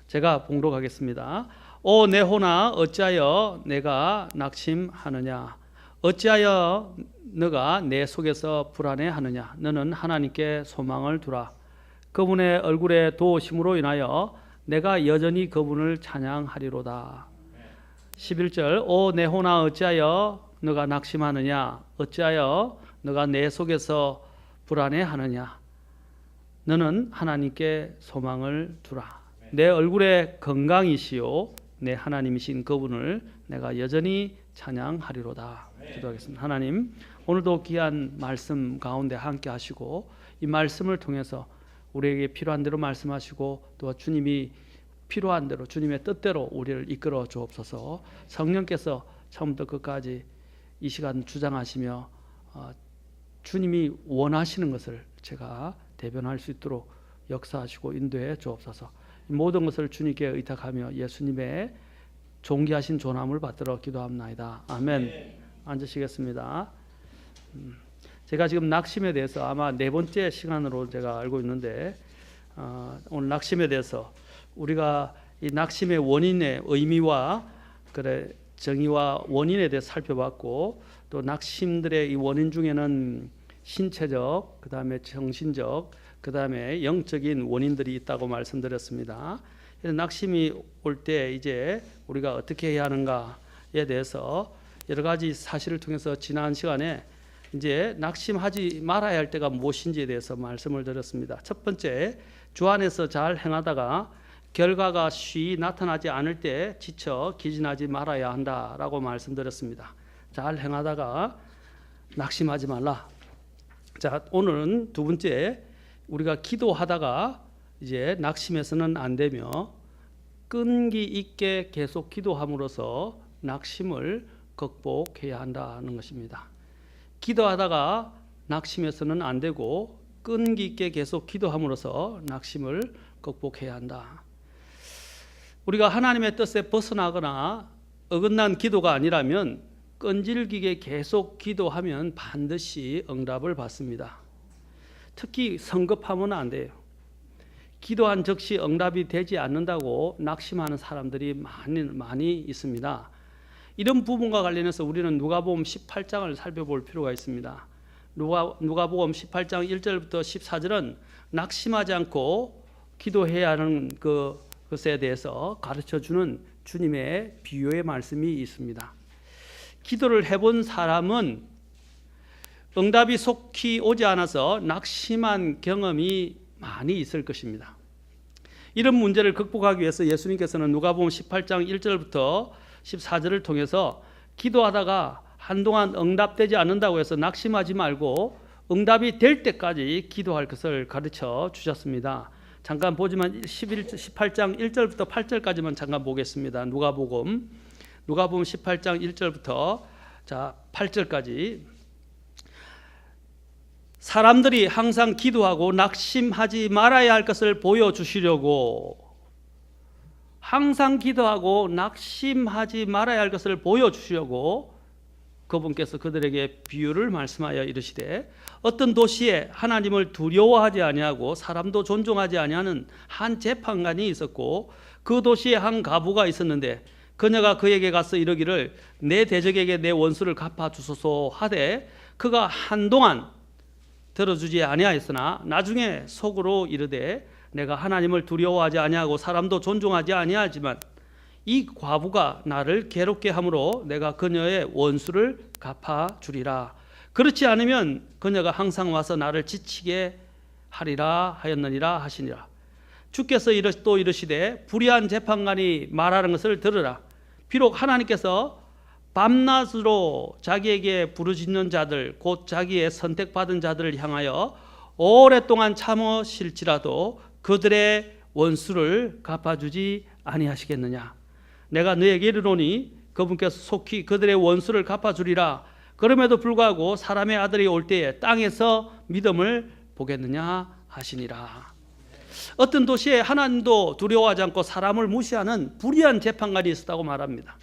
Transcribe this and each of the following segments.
제가 봉독하겠습니다. 오 내 혼아 어찌하여 내가 낙심하느냐, 어찌하여 너가 내 속에서 불안해하느냐. 너는 하나님께 소망을 두라. 그분의 얼굴의 도우심으로 인하여 내가 여전히 그분을 찬양하리로다. 11절 오 내 혼아 어찌하여 너가 낙심하느냐, 어찌하여 너가 내 속에서 불안해하느냐. 너는 하나님께 소망을 두라. 내 얼굴의 건강이시요 내 하나님이신 그분을 내가 여전히 찬양하리로다. 기도하겠습니다. 하나님, 오늘도 귀한 말씀 가운데 함께 하시고 이 말씀을 통해서 우리에게 필요한 대로 말씀하시고 또 주님이 필요한 대로 주님의 뜻대로 우리를 이끌어 주옵소서. 성령께서 처음부터 끝까지 이 시간 주장하시며 주님이 원하시는 것을 제가 대변할 수 있도록 역사하시고 인도해 주옵소서. 모든 것을 주님께 의탁하며 예수님의 존귀하신 존함을 받들어 기도합나이다. 아멘. 앉으시겠습니다. 제가 지금 낙심에 대해서 아마 네 번째 시간으로 제가 알고 있는데 오늘 낙심에 대해서 우리가 이 낙심의 원인의 의미와 정의와 원인에 대해서 살펴봤고, 또 낙심들의 이 원인 중에는 신체적, 그 다음에 정신적, 그 다음에 영적인 원인들이 있다고 말씀드렸습니다. 낙심이 올 때 이제 우리가 어떻게 해야 하는가에 대해서 여러 가지 사실을 통해서 지난 시간에 이제 낙심하지 말아야 할 때가 무엇인지에 대해서 말씀을 드렸습니다. 첫 번째, 주 안에서 잘 행하다가 결과가 쉬이 나타나지 않을 때 지쳐 기진하지 말아야 한다라고 말씀드렸습니다. 잘 행하다가 낙심하지 말라. 자, 오늘은 두 번째, 우리가 기도하다가 이제 낙심해서는 안 되며 끈기 있게 계속 기도함으로써 낙심을 극복해야 한다는 것입니다. 기도하다가 낙심해서는 안 되고 끈기 있게 계속 기도함으로써 낙심을 극복해야 한다. 우리가 하나님의 뜻에 벗어나거나 어긋난 기도가 아니라면 끈질기게 계속 기도하면 반드시 응답을 받습니다. 특히 성급하면 안 돼요. 기도한 즉시 응답이 되지 않는다고 낙심하는 사람들이 많이 있습니다. 이런 부분과 관련해서 우리는 누가복음 18장을 살펴볼 필요가 있습니다. 누가복음 18장 1절부터 14절은 낙심하지 않고 기도해야 하는 것에 대해서 가르쳐주는 주님의 비유의 말씀이 있습니다. 기도를 해본 사람은 응답이 속히 오지 않아서 낙심한 경험이 많이 있을 것입니다. 이런 문제를 극복하기 위해서 예수님께서는 누가복음 18장 1절부터 14절을 통해서 기도하다가 한동안 응답되지 않는다고 해서 낙심하지 말고 응답이 될 때까지 기도할 것을 가르쳐 주셨습니다. 잠깐 보지만 18장 1절부터 8절까지만 잠깐 보겠습니다. 누가복음 18장 1절부터 8절까지. 사람들이 항상 기도하고 낙심하지 말아야 할 것을 보여주시려고, 항상 기도하고 낙심하지 말아야 할 것을 보여주시려고 그분께서 그들에게 비유를 말씀하여 이르시되, 어떤 도시에 하나님을 두려워하지 아니하고 사람도 존중하지 아니하는 한 재판관이 있었고, 그 도시에 한 과부가 있었는데 그녀가 그에게 가서 이르기를 내 대적에게 내 원수를 갚아주소서 하되, 그가 한동안 들어주지 아니하였으나 나중에 속으로 이르되 내가 하나님을 두려워하지 아니하고 사람도 존중하지 아니하지만 이 과부가 나를 괴롭게 함으로 내가 그녀의 원수를 갚아주리라. 그렇지 않으면 그녀가 항상 와서 나를 지치게 하리라 하였느니라 하시니라. 주께서 또 이르시되 불의한 재판관이 말하는 것을 들으라. 비록 하나님께서 밤낮으로 자기에게 부르짖는 자들 곧 자기의 선택받은 자들을 향하여 오랫동안 참으실지라도 그들의 원수를 갚아주지 아니하시겠느냐. 내가 너에게 이르노니 그분께서 속히 그들의 원수를 갚아주리라. 그럼에도 불구하고 사람의 아들이 올 때에 땅에서 믿음을 보겠느냐 하시니라. 어떤 도시에 하나님도 두려워하지 않고 사람을 무시하는 불의한 재판관이 있었다고 말합니다.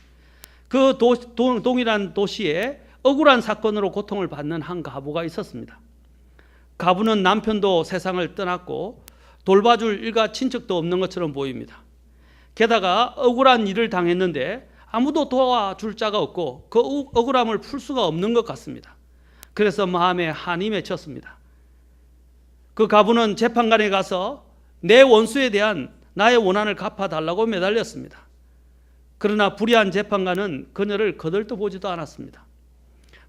그 동일한 도시에 억울한 사건으로 고통을 받는 한 가부가 있었습니다. 가부는 남편도 세상을 떠났고 돌봐줄 일가 친척도 없는 것처럼 보입니다. 게다가 억울한 일을 당했는데 아무도 도와줄 자가 없고 그 억울함을 풀 수가 없는 것 같습니다. 그래서 마음에 한이 맺혔습니다. 그 가부는 재판관에 가서 내 원수에 대한 나의 원한을 갚아달라고 매달렸습니다. 그러나 불의한 재판관은 그녀를 거들떠 보지도 않았습니다.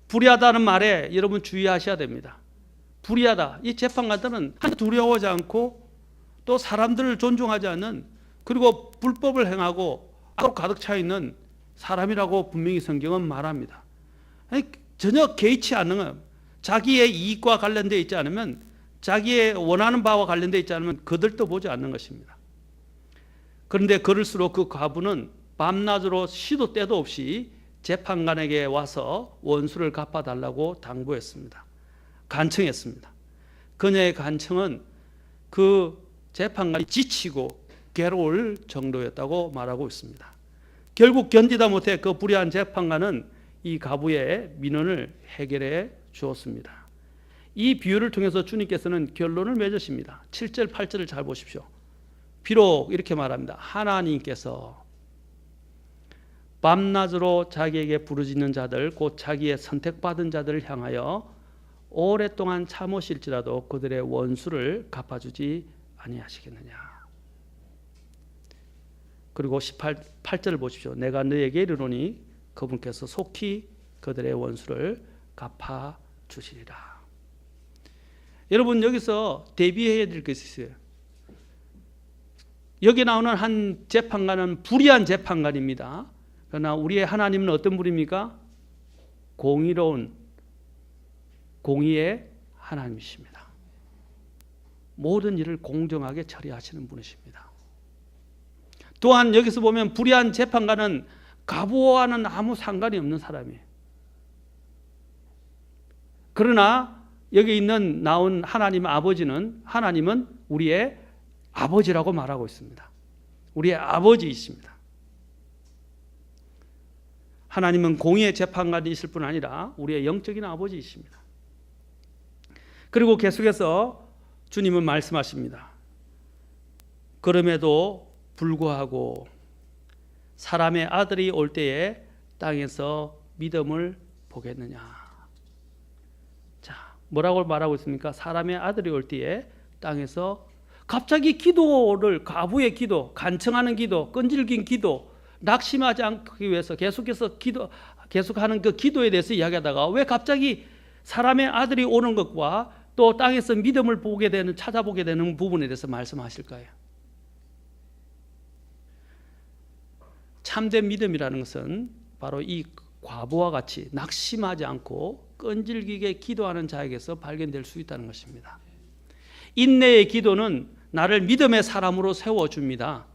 불의하다는 말에 여러분 주의하셔야 됩니다. 불의하다. 이 재판관들은 두려워하지 않고 또 사람들을 존중하지 않는, 그리고 불법을 행하고 악으로 가득 차 있는 사람이라고 분명히 성경은 말합니다. 아니, 전혀 개의치 않는 것, 자기의 이익과 관련되어 있지 않으면, 자기의 원하는 바와 관련되어 있지 않으면 거들떠 보지 않는 것입니다. 그런데 그럴수록 그 과부는 밤낮으로 시도 때도 없이 재판관에게 와서 원수를 갚아달라고 당부했습니다. 간청했습니다. 그녀의 간청은 그 재판관이 지치고 괴로울 정도였다고 말하고 있습니다. 결국 견디다 못해 그 불의한 재판관은 이 가부의 민원을 해결해 주었습니다. 이 비유를 통해서 주님께서는 결론을 맺으십니다. 7절 8절을 잘 보십시오. 비록 이렇게 말합니다. 하나님께서 밤낮으로 자기에게 부르짖는 자들, 곧 자기의 선택받은 자들을 향하여 오랫동안 참으실지라도 그들의 원수를 갚아주지 아니하시겠느냐. 그리고 8절을 보십시오. 내가 너에게 이르노니 그분께서 속히 그들의 원수를 갚아주시리라. 여러분, 여기서 대비해야 될 것이 있어요. 여기 나오는 한 재판관은 불의한 재판관입니다. 그러나 우리의 하나님은 어떤 분입니까? 공의로운, 공의의 하나님이십니다. 모든 일을 공정하게 처리하시는 분이십니다. 또한 여기서 보면 불의한 재판관은 가부와는 아무 상관이 없는 사람이에요. 그러나 여기 나온 하나님 아버지는, 하나님은 우리의 아버지라고 말하고 있습니다. 우리의 아버지이십니다. 하나님은 공의의 재판관이실 뿐 아니라 우리의 영적인 아버지이십니다. 그리고 계속해서 주님은 말씀하십니다. 그럼에도 불구하고 사람의 아들이 올 때에 땅에서 믿음을 보겠느냐. 자, 뭐라고 말하고 있습니까? 사람의 아들이 올 때에 땅에서, 갑자기 기도를, 가부의 기도, 간청하는 기도, 끈질긴 기도, 낙심하지 않기 위해서 계속하는 그 기도에 대해서 이야기하다가 왜 갑자기 사람의 아들이 오는 것과 또 땅에서 믿음을 보게 되는, 찾아보게 되는 부분에 대해서 말씀하실까요? 참된 믿음이라는 것은 바로 이 과부와 같이 낙심하지 않고 끈질기게 기도하는 자에게서 발견될 수 있다는 것입니다. 인내의 기도는 나를 믿음의 사람으로 세워줍니다.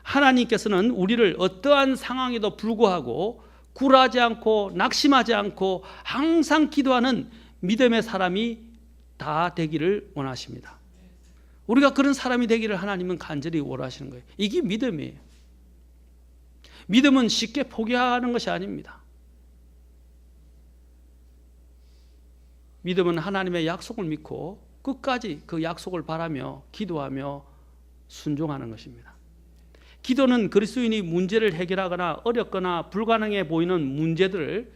하나님께서는 우리를 어떠한 상황에도 불구하고 굴하지 않고 낙심하지 않고 항상 기도하는 믿음의 사람이 다 되기를 원하십니다. 우리가 그런 사람이 되기를 하나님은 간절히 원하시는 거예요. 이게 믿음이에요. 믿음은 쉽게 포기하는 것이 아닙니다. 믿음은 하나님의 약속을 믿고 끝까지 그 약속을 바라며 기도하며 순종하는 것입니다. 기도는 그리스도인이 문제를 해결하거나 어렵거나 불가능해 보이는 문제들을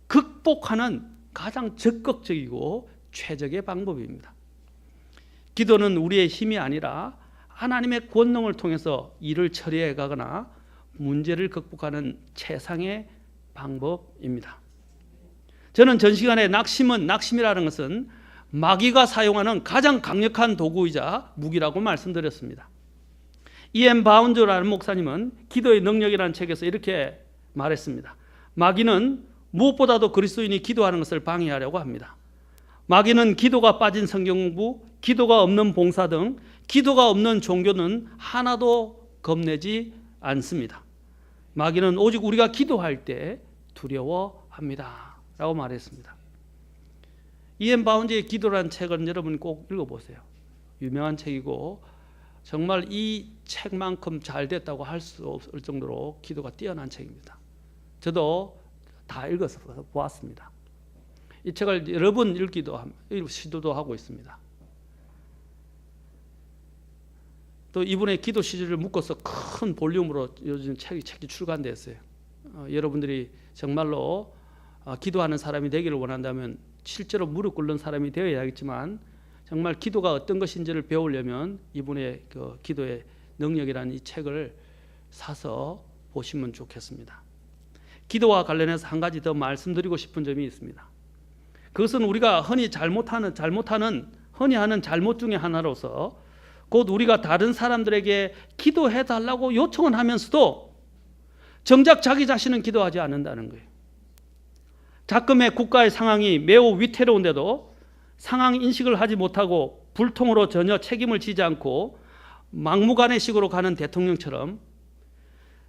극복하는 가장 적극적이고 최적의 방법입니다. 기도는 우리의 힘이 아니라 하나님의 권능을 통해서 일을 처리해 가거나 문제를 극복하는 최상의 방법입니다. 저는 전 시간에 낙심이라는 것은 마귀가 사용하는 가장 강력한 도구이자 무기라고 말씀드렸습니다. E.M. 바운드라는 목사님은 기도의 능력이라는 책에서 이렇게 말했습니다. 마귀는 무엇보다도 그리스도인이 기도하는 것을 방해하려고 합니다. 마귀는 기도가 빠진 성경 공부, 기도가 없는 봉사 등 기도가 없는 종교는 하나도 겁내지 않습니다. 마귀는 오직 우리가 기도할 때 두려워합니다 라고 말했습니다. 이엔 바운지의 기도라는 책은 여러분 꼭 읽어보세요. 유명한 책이고 정말 이 책만큼 잘 됐다고 할 수 없을 정도로 기도가 뛰어난 책입니다. 저도 다 읽어서 보았습니다. 이 책을 여러 번 읽기도 시도도 하고 있습니다. 또 이분의 기도 시리즈를 묶어서 큰 볼륨으로 요즘 책이 출간됐어요. 여러분들이 정말로 기도하는 사람이 되기를 원한다면 실제로 무릎 꿇는 사람이 되어야겠지만 정말 기도가 어떤 것인지를 배우려면 이분의 그 기도의 능력이라는 이 책을 사서 보시면 좋겠습니다. 기도와 관련해서 한 가지 더 말씀드리고 싶은 점이 있습니다. 그것은 우리가 흔히 흔히 하는 잘못 중에 하나로서 곧 우리가 다른 사람들에게 기도해 달라고 요청은 하면서도 정작 자기 자신은 기도하지 않는다는 거예요. 자금의 국가의 상황이 매우 위태로운데도 상황 인식을 하지 못하고 불통으로 전혀 책임을 지지 않고 막무가내식으로 가는 대통령처럼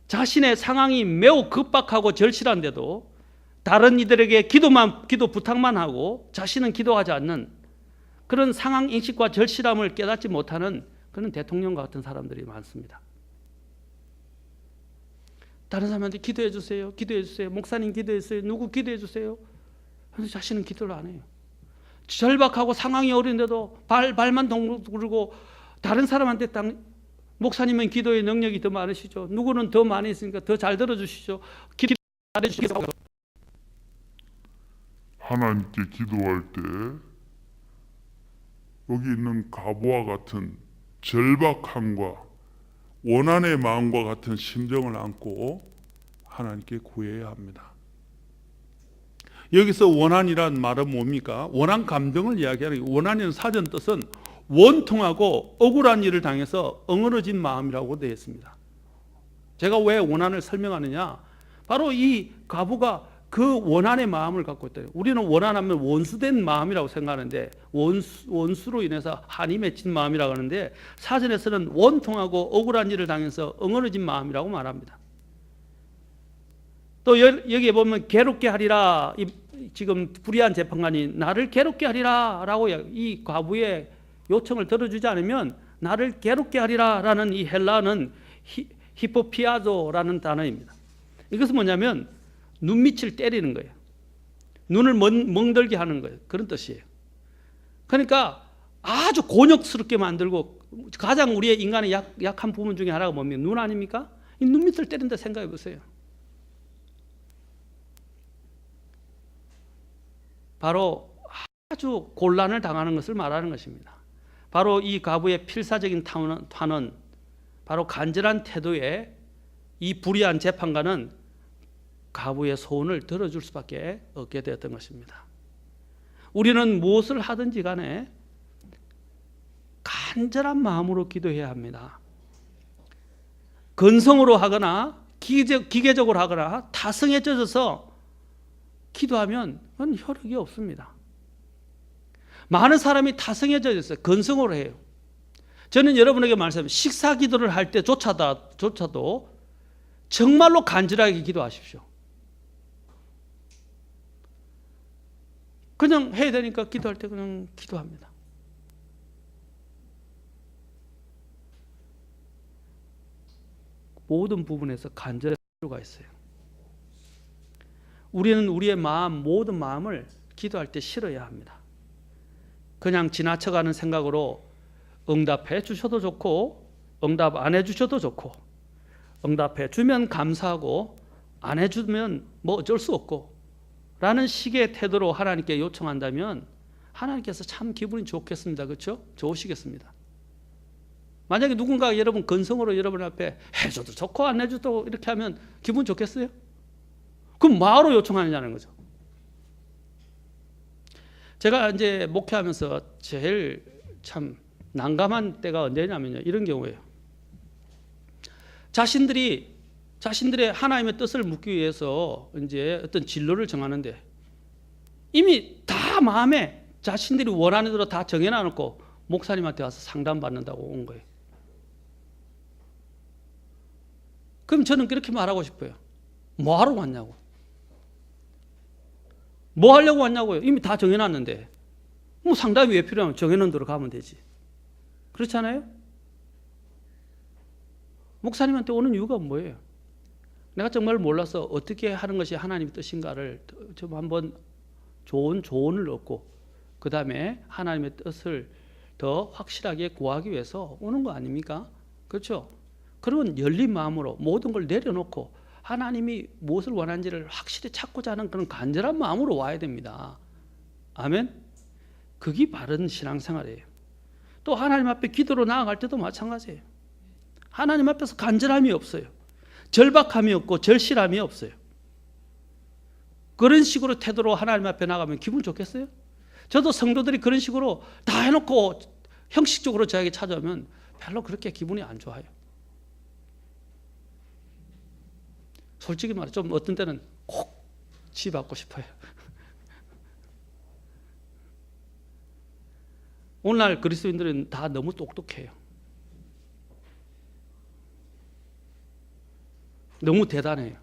자신의 상황이 매우 급박하고 절실한데도 다른 이들에게 기도 부탁만 하고 자신은 기도하지 않는 그런 상황 인식과 절실함을 깨닫지 못하는 그런 대통령과 같은 사람들이 많습니다. 다른 사람한테 기도해 주세요. 기도해 주세요. 목사님 기도해 주세요. 누구 기도해 주세요. 그래서 자신은 기도를 안 해요. 절박하고 상황이 어려운데도 발만 동그르고 다른 사람한테 목사님은 기도의 능력이 더 많으시죠. 누구는 더 많이 있으니까 더 잘 들어주시죠. 기도 잘해 주시겠어요. 하나님께 기도할 때 여기 있는 가부와 같은 절박함과 원한의 마음과 같은 심정을 안고 하나님께 구해야 합니다. 여기서 원한이란 말은 뭡니까? 원한 감정을 이야기하는 원한이라는 사전 뜻은 원통하고 억울한 일을 당해서 엉그러진 마음이라고 되어 있습니다. 제가 왜 원한을 설명하느냐? 바로 이 가부가 그 원한의 마음을 갖고 있다. 우리는 원한하면 원수된 마음이라고 생각하는데 원수로 인해서 한이 맺힌 마음이라고 하는데 사전에서는 원통하고 억울한 일을 당해서 엉그러진 마음이라고 말합니다. 또 여기에 보면 괴롭게 하리라. 지금 불의한 재판관이 나를 괴롭게 하리라 라고 이 과부의 요청을 들어주지 않으면 나를 괴롭게 하리라 라는 이 헬라어는 히포피아조라는 단어입니다. 이것은 뭐냐면 눈밑을 때리는 거예요. 눈을 멍들게 하는 거예요. 그런 뜻이에요. 그러니까 아주 곤욕스럽게 만들고 가장 우리의 인간의 약한 부분 중에 하나가 뭡니까? 눈 아닙니까? 이 눈밑을 때린다 생각해 보세요. 바로 아주 곤란을 당하는 것을 말하는 것입니다. 바로 이 가부의 필사적인 탄원, 바로 간절한 태도에 이 불의한 재판관은 가부의 소원을 들어줄 수밖에 없게 되었던 것입니다. 우리는 무엇을 하든지 간에 간절한 마음으로 기도해야 합니다. 건성으로 하거나 기계적으로 하거나 타성에 젖어서 기도하면 그건 효력이 없습니다. 많은 사람이 타성에 젖었어요. 건성으로 해요. 저는 여러분에게 말씀드립니다. 식사 기도를 할 때조차도 정말로 간절하게 기도하십시오. 그냥 해야 되니까 기도할 때 그냥 기도합니다. 모든 부분에서 간절할 필요가 있어요. 우리는 우리의 모든 마음을 기도할 때 실어야 합니다. 그냥 지나쳐가는 생각으로 응답해 주셔도 좋고 응답 안 해주셔도 좋고 응답해 주면 감사하고 안 해주면 뭐 어쩔 수 없고 라는 식의 태도로 하나님께 요청한다면 하나님께서 참 기분이 좋겠습니다. 그렇죠? 좋으시겠습니다. 만약에 누군가 여러분 건성으로 여러분 앞에 해줘도 좋고 안 해줘도 이렇게 하면 기분 좋겠어요? 그럼 뭐하러 요청하느냐는 거죠. 제가 이제 목회하면서 제일 참 난감한 때가 언제냐면요. 이런 경우예요. 자신들의 하나님의 뜻을 묻기 위해서 이제 어떤 진로를 정하는데 이미 다 마음에 자신들이 원하는 대로 다 정해놔놓고 목사님한테 와서 상담받는다고 온 거예요. 그럼 저는 그렇게 말하고 싶어요. 뭐 하러 왔냐고. 뭐 하려고 왔냐고요. 이미 다 정해놨는데. 뭐 상담이 왜 필요하면 정해놓은 대로 가면 되지. 그렇지 않아요? 목사님한테 오는 이유가 뭐예요? 내가 정말 몰라서 어떻게 하는 것이 하나님의 뜻인가를 좀 한번 좋은 조언을 얻고 그 다음에 하나님의 뜻을 더 확실하게 구하기 위해서 오는 거 아닙니까? 그렇죠? 그러면 열린 마음으로 모든 걸 내려놓고 하나님이 무엇을 원하는지를 확실히 찾고자 하는 그런 간절한 마음으로 와야 됩니다. 아멘? 그게 바른 신앙생활이에요. 또 하나님 앞에 기도로 나아갈 때도 마찬가지예요. 하나님 앞에서 간절함이 없어요. 절박함이 없고 절실함이 없어요. 그런 식으로 태도로 하나님 앞에 나가면 기분 좋겠어요? 저도 성도들이 그런 식으로 다 해놓고 형식적으로 저에게 찾아오면 별로 그렇게 기분이 안 좋아요. 솔직히 말해 좀 어떤 때는 꼭 지받고 싶어요. 오늘날 그리스도인들은 다 너무 똑똑해요. 너무 대단해요.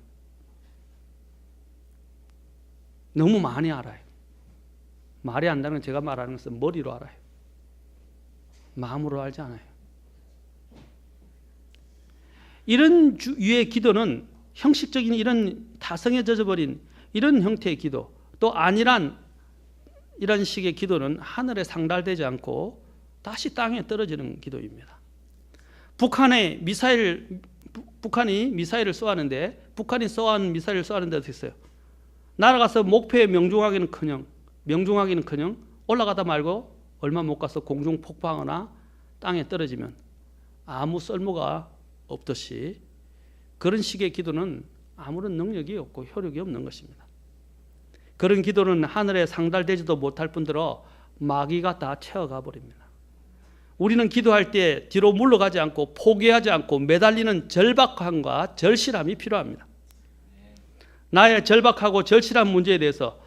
너무 많이 알아요. 말이 안다는 건 제가 말하는 것은 머리로 알아요. 마음으로 알지 않아요. 이런 유의 기도는 형식적인 이런 타성에 젖어버린 이런 형태의 기도, 또 안일한 이런 식의 기도는 하늘에 상달되지 않고 다시 땅에 떨어지는 기도입니다. 북한이 미사일을 쏘았는데 북한이 쏘아온 미사일을 쏘았는데 어떻게 했어요? 날아가서 목표에 명중하기는커녕 올라가다 말고 얼마 못 가서 공중 폭파하거나 땅에 떨어지면 아무 쓸모가 없듯이 그런 식의 기도는 아무런 능력이 없고 효력이 없는 것입니다. 그런 기도는 하늘에 상달되지도 못할 뿐더러 마귀가 다 채워가 버립니다. 우리는 기도할 때 뒤로 물러가지 않고 포기하지 않고 매달리는 절박함과 절실함이 필요합니다. 나의 절박하고 절실한 문제에 대해서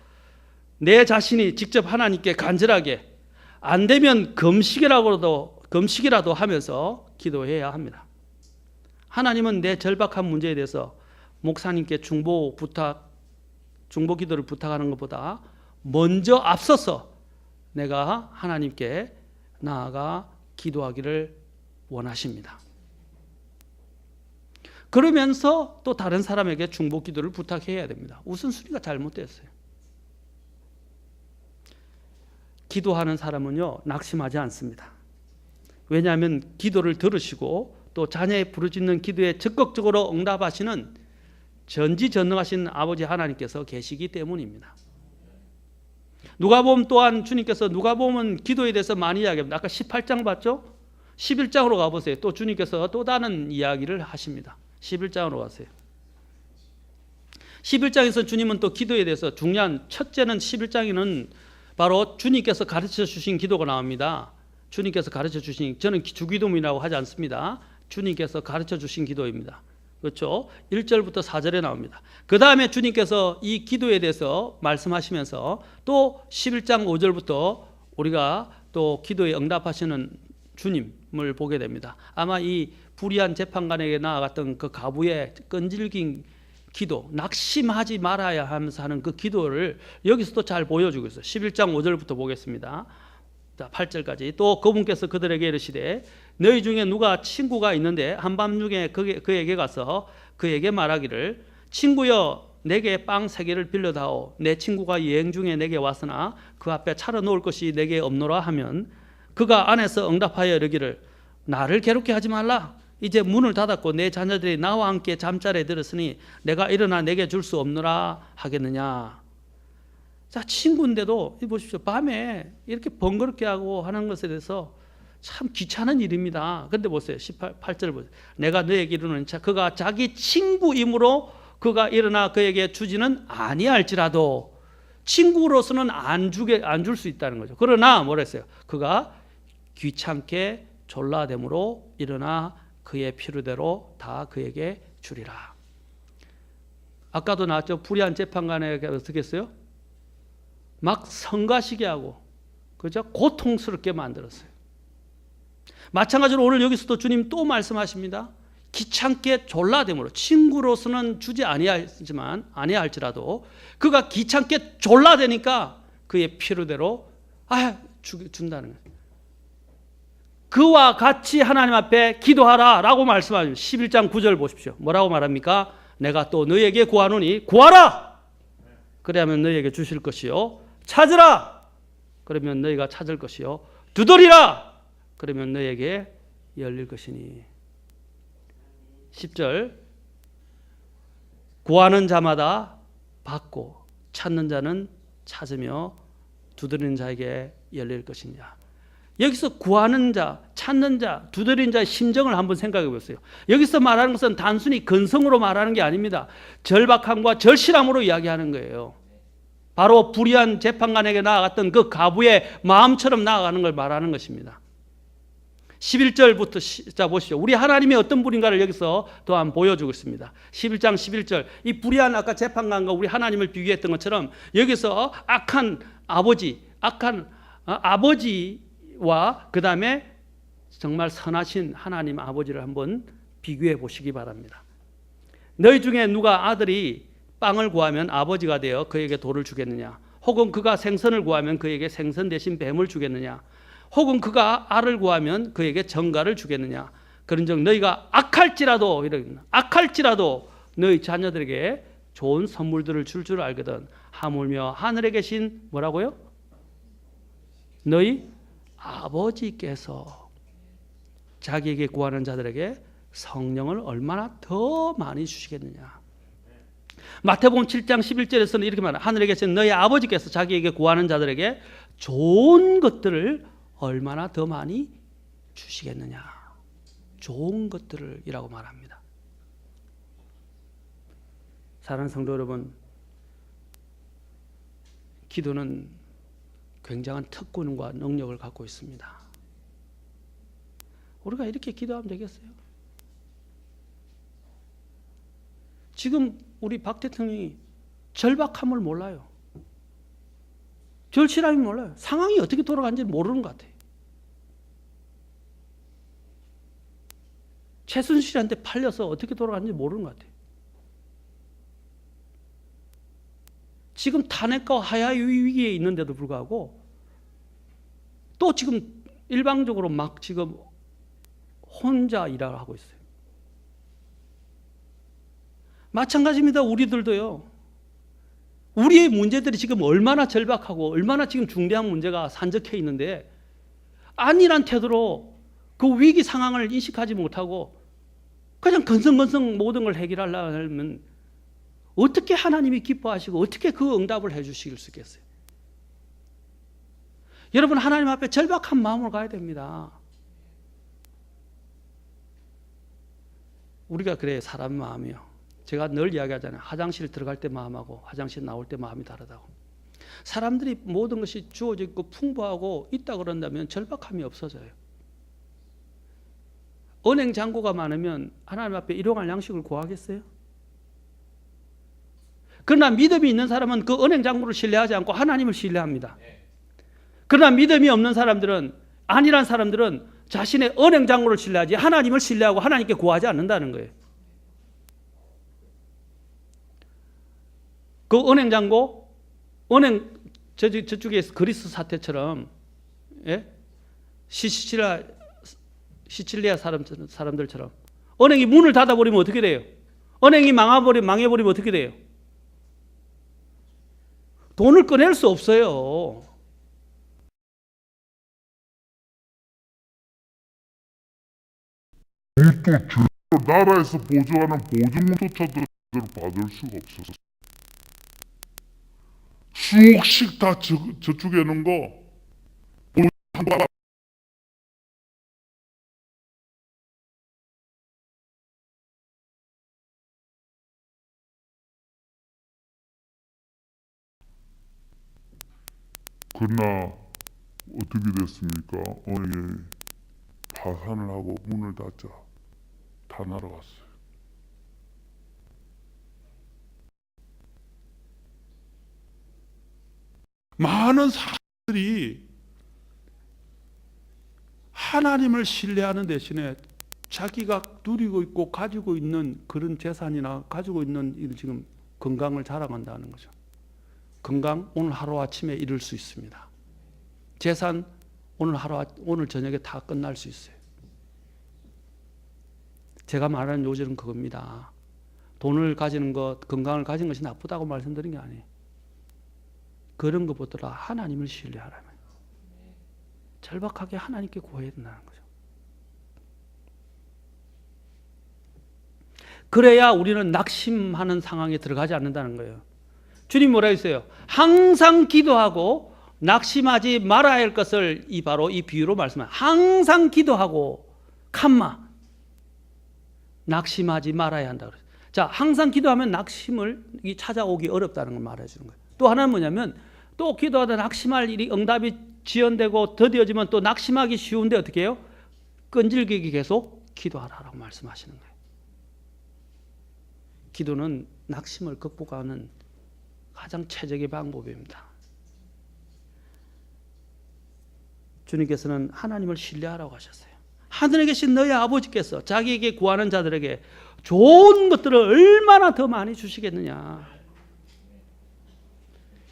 내 자신이 직접 하나님께 간절하게 안 되면 금식이라도 하면서 기도해야 합니다. 하나님은 내 절박한 문제에 대해서 목사님께 중보 기도를 부탁하는 것보다 먼저 앞서서 내가 하나님께 나아가 기도하기를 원하십니다. 그러면서 또 다른 사람에게 중보 기도를 부탁해야 됩니다. 우선순위가 잘못됐어요. 기도하는 사람은요, 낙심하지 않습니다. 왜냐하면 기도를 들으시고 또 자녀의 부르짖는 기도에 적극적으로 응답하시는 전지전능하신 아버지 하나님께서 계시기 때문입니다. 누가복음 또한 주님께서 누가복음은 기도에 대해서 많이 이야기합니다. 아까 18장 봤죠? 11장으로 가보세요. 또 주님께서 또 다른 이야기를 하십니다. 11장으로 가세요. 11장에서 주님은 또 기도에 대해서 중요한 첫째는 11장에는 바로 주님께서 가르쳐 주신 기도가 나옵니다. 주님께서 가르쳐 주신, 저는 주기도문이라고 하지 않습니다. 주님께서 가르쳐 주신 기도입니다. 그렇죠? 1절부터 4절에 나옵니다. 그 다음에 주님께서 이 기도에 대해서 말씀하시면서 또 11장 5절부터 우리가 또 기도에 응답하시는 주님을 보게 됩니다. 아마 이 불의한 재판관에게 나아갔던 그 가부의 끈질긴 기도, 낙심하지 말아야 하면서 하는 그 기도를 여기서도 잘 보여주고 있어요. 11장 5절부터 보겠습니다. 8절까지. 또 그분께서 그들에게 이르시되 너희 중에 누가 친구가 있는데 한밤중에 그에게 가서 그에게 말하기를 친구여 내게 빵 3개를 빌려다오. 내 친구가 여행 중에 내게 왔으나 그 앞에 차려놓을 것이 내게 없노라 하면 그가 안에서 응답하여 이르기를 나를 괴롭게 하지 말라. 이제 문을 닫았고 내 자녀들이 나와 함께 잠자리에 들었으니 내가 일어나 내게 줄 수 없노라 하겠느냐. 자, 친구인데도 보십시오. 밤에 이렇게 번거롭게 하고 하는 것에 대해서 참 귀찮은 일입니다. 그런데 보세요. 18절 보세요. 내가 너에게 이르노니 그가 자기 친구이므로 그가 일어나 그에게 주지는 아니할지라도 친구로서는 안 줄 수 있다는 거죠. 그러나 뭐라 했어요? 그가 귀찮게 졸라됨으로 일어나 그의 필요대로 다 그에게 주리라. 아까도 나왔죠. 불의한 재판관에게 어떻게 했어요? 막 성가시게 하고, 그죠? 고통스럽게 만들었어요. 마찬가지로 오늘 여기서도 주님 또 말씀하십니다. 귀찮게 졸라됨으로 친구로서는 주지 아니할지라도 그가 귀찮게 졸라대니까 그의 필요대로 준다는 거예요. 그와 같이 하나님 앞에 기도하라라고 말씀하십니다. 11장 9절 보십시오. 뭐라고 말합니까? 내가 또 너에게 구하노니 구하라. 그래야면 너에게 주실 것이요. 찾으라. 그러면 너희가 찾을 것이요. 두드리라. 그러면 너에게 열릴 것이니. 10절 구하는 자마다 받고 찾는 자는 찾으며 두드리는 자에게 열릴 것이냐. 여기서 구하는 자, 찾는 자, 두드리는 자의 심정을 한번 생각해 보세요. 여기서 말하는 것은 단순히 근성으로 말하는 게 아닙니다. 절박함과 절실함으로 이야기하는 거예요. 바로 불의한 재판관에게 나아갔던 그 가부의 마음처럼 나아가는 걸 말하는 것입니다. 11절부터 자 보시죠. 우리 하나님이 어떤 분인가를 여기서 또한 보여주고 있습니다. 11장 11절 이 불의한 아까 재판관과 우리 하나님을 비교했던 것처럼 여기서 악한 아버지와 그 다음에 정말 선하신 하나님 아버지를 한번 비교해 보시기 바랍니다. 너희 중에 누가 아들이 빵을 구하면 아버지가 되어 그에게 돌을 주겠느냐? 혹은 그가 생선을 구하면 그에게 생선 대신 뱀을 주겠느냐? 혹은 그가 알을 구하면 그에게 정갈을 주겠느냐? 그런즉 너희가 악할지라도 너희 자녀들에게 좋은 선물들을 줄 알거든. 하물며 하늘에 계신 뭐라고요? 너희 아버지께서 자기에게 구하는 자들에게 성령을 얼마나 더 많이 주시겠느냐. 마태복음 7장 11절에서는 이렇게 말합니다. 하늘에 계신 너희 아버지께서 자기에게 구하는 자들에게 좋은 것들을 얼마나 더 많이 주시겠느냐. 좋은 것들을 이라고 말합니다. 사랑하는 성도 여러분, 기도는 굉장한 특권과 능력을 갖고 있습니다. 우리가 이렇게 기도하면 되겠어요? 지금 우리 박 대통령이 절박함을 몰라요. 절실함이 몰라요. 상황이 어떻게 돌아가는지 모르는 것 같아요. 최순실한테 팔려서 어떻게 돌아가는지 모르는 것 같아요. 지금 탄핵과 하야의 위기에 있는데도 불구하고 또 지금 일방적으로 막 지금 혼자 일을 하고 있어요. 마찬가지입니다. 우리들도요. 우리의 문제들이 지금 얼마나 절박하고 얼마나 지금 중대한 문제가 산적해 있는데 안일한 태도로 그 위기 상황을 인식하지 못하고 그냥 건성건성 모든 걸 해결하려고 하면 어떻게 하나님이 기뻐하시고 어떻게 그 응답을 해 주실 수 있겠어요? 여러분, 하나님 앞에 절박한 마음으로 가야 됩니다. 우리가 그래요. 사람 마음이요. 제가 늘 이야기하잖아요. 화장실 들어갈 때 마음하고 화장실 나올 때 마음이 다르다고. 사람들이 모든 것이 주어져 있고 풍부하고 있다 그런다면 절박함이 없어져요. 은행 잔고가 많으면 하나님 앞에 일용할 양식을 구하겠어요? 그러나 믿음이 있는 사람은 그 은행 잔고를 신뢰하지 않고 하나님을 신뢰합니다. 그러나 믿음이 없는 사람들은, 안일한 사람들은 자신의 은행 잔고를 신뢰하지 하나님을 신뢰하고 하나님께 구하지 않는다는 거예요. 그 은행 잔고, 저쪽에 그리스 사태처럼, 예? 시칠리아 사람들처럼 은행이 문을 닫아버리면 어떻게 돼요? 은행이 망해버리면 어떻게 돼요? 돈을 꺼낼 수 없어요. 또 나라에서 보조하는 보증조차도 받을 수가 없어서 수억씩 다 저축해 놓은 거 그러나 어떻게 됐습니까? 은행이 파산을 하고 문을 닫자 다 날아갔어요. 많은 사람들이 하나님을 신뢰하는 대신에 자기가 누리고 있고 가지고 있는 그런 재산이나 가지고 있는 지금 건강을 자랑한다는 거죠. 건강 오늘 하루아침에 이룰 수 있습니다. 재산 오늘 저녁에 다 끝날 수 있어요. 제가 말하는 요지는 그겁니다. 돈을 가지는 것, 건강을 가진 것이 나쁘다고 말씀드린 게 아니에요. 그런 것보다 하나님을 신뢰하라면 절박하게 하나님께 구해야 된다는 거죠. 그래야 우리는 낙심하는 상황에 들어가지 않는다는 거예요. 주님 뭐라 했어요? 항상 기도하고 낙심하지 말아야 할 것을 바로 이 비유로 말씀하세요. 항상 기도하고 칸마 낙심하지 말아야 한다 그랬어요. 자, 항상 기도하면 낙심을 찾아오기 어렵다는 걸 말해 주는 거예요. 또 하나는 뭐냐면 또 기도하다 낙심할 일이 응답이 지연되고 더디어지면 또 낙심하기 쉬운데 어떻게 해요? 끈질기게 계속 기도하라고 말씀하시는 거예요. 기도는 낙심을 극복하는 가장 최적의 방법입니다. 주님께서는 하나님을 신뢰하라고 하셨어요. 하늘에 계신 너희 아버지께서 자기에게 구하는 자들에게 좋은 것들을 얼마나 더 많이 주시겠느냐.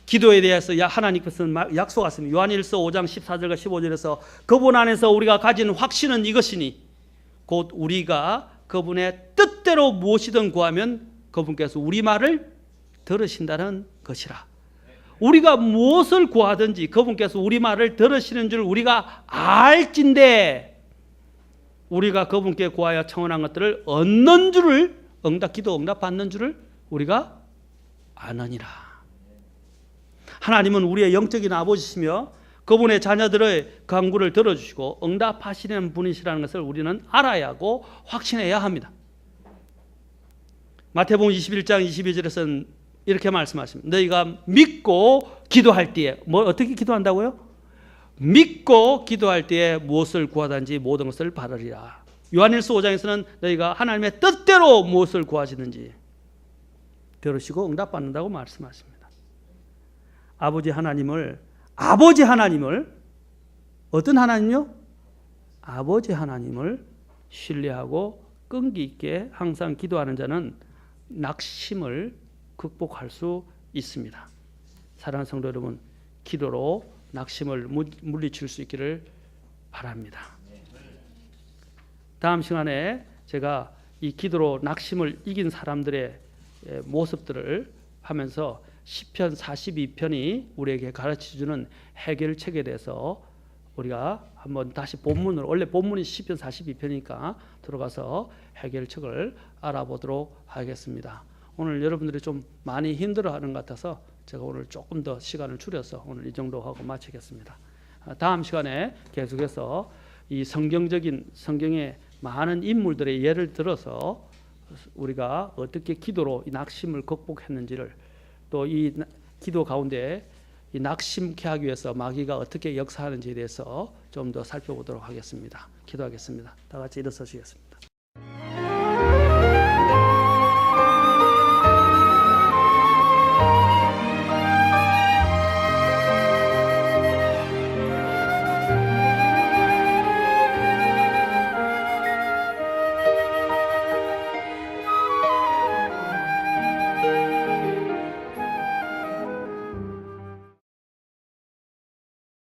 기도에 대해서 하나님께서는 약속하십니다. 요한일서 5장 14절과 15절에서 그분 안에서 우리가 가진 확신은 이것이니 곧 우리가 그분의 뜻대로 무엇이든 구하면 그분께서 우리 말을 들으신다는 것이라. 우리가 무엇을 구하든지 그분께서 우리 말을 들으시는 줄 우리가 알진대 우리가 그분께 구하여 청원한 것들을 얻는 줄을 기도 응답 받는 줄을 우리가 아느니라. 하나님은 우리의 영적인 아버지시며 그분의 자녀들의 간구를 들어주시고 응답하시는 분이시라는 것을 우리는 알아야 하고 확신해야 합니다. 마태복음 21장 22절에서는 이렇게 말씀하십니다. 너희가 믿고 기도할 때에 어떻게 기도한다고요? 믿고 기도할 때에 무엇을 구하든지 모든 것을 받으리라. 요한일서 5장에서는 너희가 하나님의 뜻대로 무엇을 구하시든지 들으시고 응답받는다고 말씀하십니다. 아버지 하나님을 어떤 하나님요? 아버지 하나님을 신뢰하고 끈기 있게 항상 기도하는 자는 낙심을 극복할 수 있습니다. 사랑하는 성도 여러분, 기도로 낙심을 물리칠 수 있기를 바랍니다. 다음 시간에 제가 이 기도로 낙심을 이긴 사람들의 모습들을 하면서 시편 42편이 우리에게 가르쳐주는 해결책에 대해서 우리가 한번 다시 본문으로, 원래 본문이 시편 42편이니까 들어가서 해결책을 알아보도록 하겠습니다. 오늘 여러분들이 좀 많이 힘들어하는 것 같아서 제가 오늘 조금 더 시간을 줄여서 오늘 이 정도 하고 마치겠습니다. 다음 시간에 계속해서 이 성경의 많은 인물들의 예를 들어서 우리가 어떻게 기도로 이 낙심을 극복했는지를, 또 이 기도 가운데 이 낙심케 하기 위해서 마귀가 어떻게 역사하는지에 대해서 좀 더 살펴보도록 하겠습니다. 기도하겠습니다. 다 같이 일어서시겠습니다.